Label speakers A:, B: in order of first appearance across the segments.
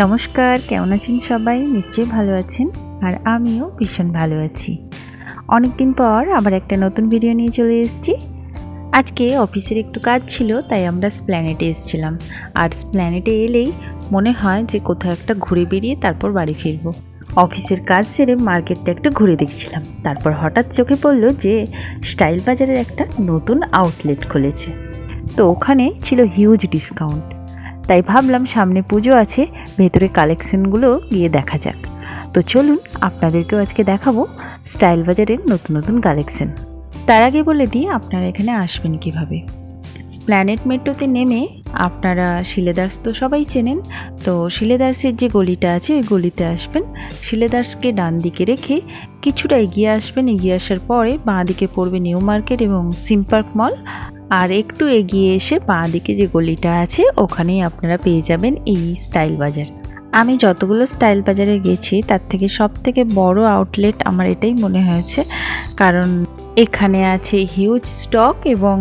A: নমস্কার, কেমন আছেন সবাই? নিশ্চয়ই ভালো আছেন। আর আমিও ভীষণ ভালো আছি। অনেক দিন পর আবার একটা নতুন ভিডিও নিয়ে চলে এসেছি। আজকে অফিসের একটু কাজ ছিল, তাই আমরা স্প্ল্যানেডে এসেছিলাম। আর স্প্ল্যানেডে এলেই মনে হয় যে কোথাও একটা ঘুরে বেরিয়ে তারপর বাড়ি ফিরবো। অফিসের কাজ সেরে মার্কেটটা একটু ঘুরে দেখছিলাম। তারপর হঠাৎ চোখে পড়লো যে স্টাইল বাজারের একটা নতুন আউটলেট খুলেছে। তো ওখানে ছিল হিউজ ডিসকাউন্ট। তাই ভাবলাম সামনে পুজো আছে, ভেতরে কালেকশনগুলো গিয়ে দেখা যাক। তো চলুন আপনাদেরকেও আজকে দেখাবো স্টাইল বাজারের নতুন নতুন কালেকশন। তার আগে বলে দিই আপনারা এখানে আসবেন কিভাবে। প্ল্যানেট মেট্রোতে নেমে আপনারা শিলেদার্স তো সবাই চেনেন, তো শিলেদার্সের যে গলিটা আছে ওই গলিতে আসবেন। শিলেদার্সকে ডান দিকে রেখে কিছুটা এগিয়ে আসবেন। এগিয়ে আসার পরে বাঁ দিকে পড়বে নিউ মার্কেট এবং সিম পার্ক মল। আর একটু এগিয়ে এসে বাঁ দিকে যে গলিটা আছে ওখানেই আপনারা পেয়ে যাবেন এই স্টাইল বাজার। আমি যতগুলো স্টাইল বাজারে গেছি তার থেকে সব থেকে বড় আউটলেট আমার এটাই মনে হয়েছে, কারণ এখানে আছে হিউজ স্টক এবং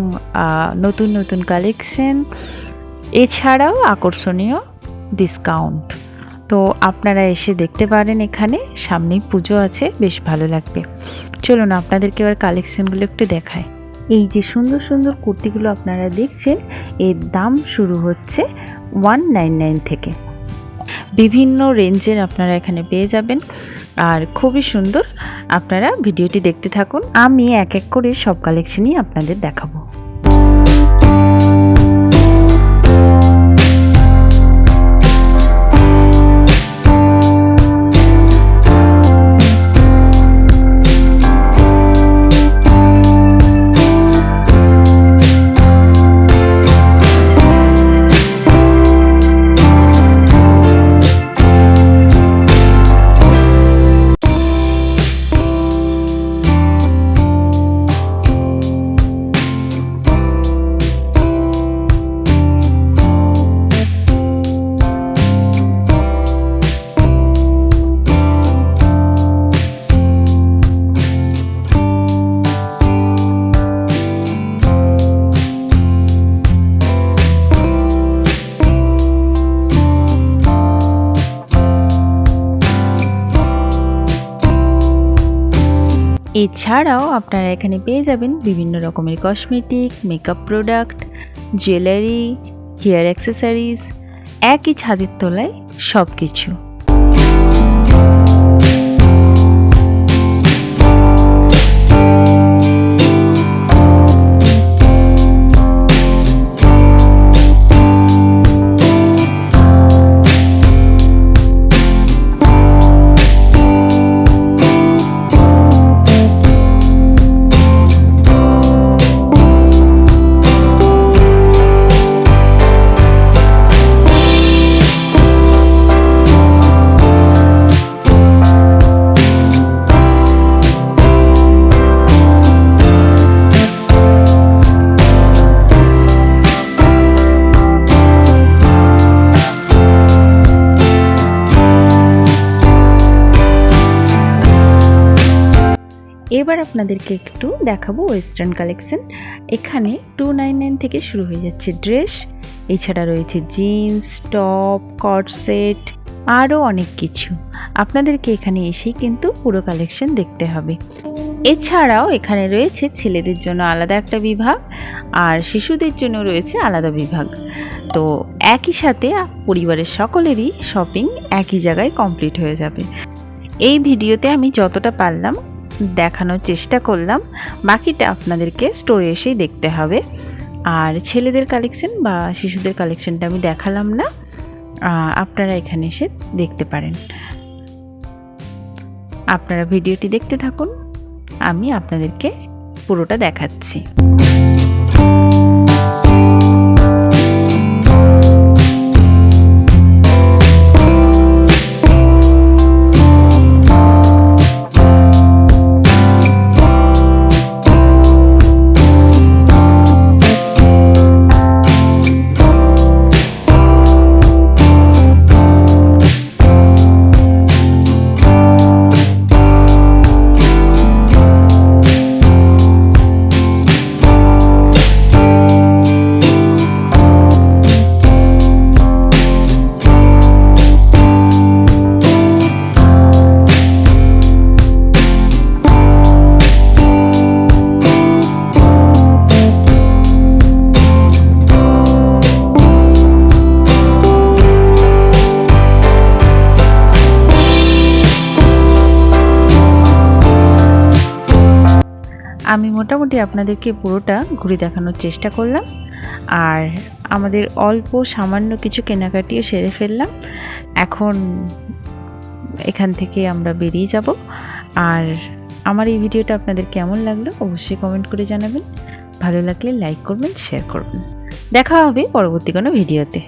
A: নতুন নতুন কালেকশন, এছাড়াও আকর্ষণীয় ডিসকাউন্ট। তো আপনারা এসে দেখতে পারেন, এখানে সামনেই পুজো আছে, বেশ ভালো লাগবে। চলুন আপনাদেরকে এবার কালেকশনগুলো একটু দেখায়। এই যে সুন্দর সুন্দর কুর্তিগুলো আপনারা দেখছেন, এর দাম শুরু হচ্ছে 199 থেকে। বিভিন্ন রেঞ্জের আপনারা এখানে পেয়ে যাবেন আর খুবই সুন্দর। আপনারা ভিডিওটি দেখতে থাকুন, আমি এক এক করে সব কালেকশনই আপনাদের দেখাবো। এছাড়াও আপনারা এখানে পেয়ে যাবেন বিভিন্ন রকমের cosmetic, makeup product, jewellery, hair accessories, একই ছাদের তলায় সব কিছু। এবার আপনাদেরকে একটু দেখাবো ওয়েস্টার্ন কালেকশন। এখানে 299 থেকে শুরু হয়ে যাচ্ছে ড্রেস, এছাড়া রয়েছে জিন্স, টপ, কট সেট, আরও অনেক কিছু। আপনাদেরকে এখানে এসেই কিন্তু পুরো কালেকশন দেখতে হবে। এছাড়াও এখানে রয়েছে ছেলেদের জন্য আলাদা একটা বিভাগ আর শিশুদের জন্য রয়েছে আলাদা বিভাগ। তো একই সাথে পরিবারের সকলেরই শপিং একই জায়গায় কমপ্লিট হয়ে যাবে। এই ভিডিওতে আমি যতটা পারলাম দেখানোর চেষ্টা করলাম, বাকিটা আপনাদেরকে স্টোরে এসেই দেখতে হবে। আর ছেলেদের কালেকশন বা শিশুদের কালেকশনটা আমি দেখালাম না, আপনারা এখানে এসে দেখতে পারেন। আপনারা ভিডিওটি দেখতে থাকুন, আমি আপনাদেরকে পুরোটা দেখাচ্ছি। আমি মোটামুটি আপনাদেরকে পুরোটা ঘুরে দেখানোর চেষ্টা করলাম। আর আমাদের অল্প সামান্য কিছু কেনাকাটিও সেরে ফেললাম। এখন এখান থেকে আমরা বেরিয়ে যাব। আর আমার এই ভিডিওটা আপনাদের কেমন লাগলো অবশ্যই কমেন্ট করে জানাবেন। ভালো লাগলে লাইক করবেন, শেয়ার করবেন। দেখা হবে পরবর্তী কোনো ভিডিওতে।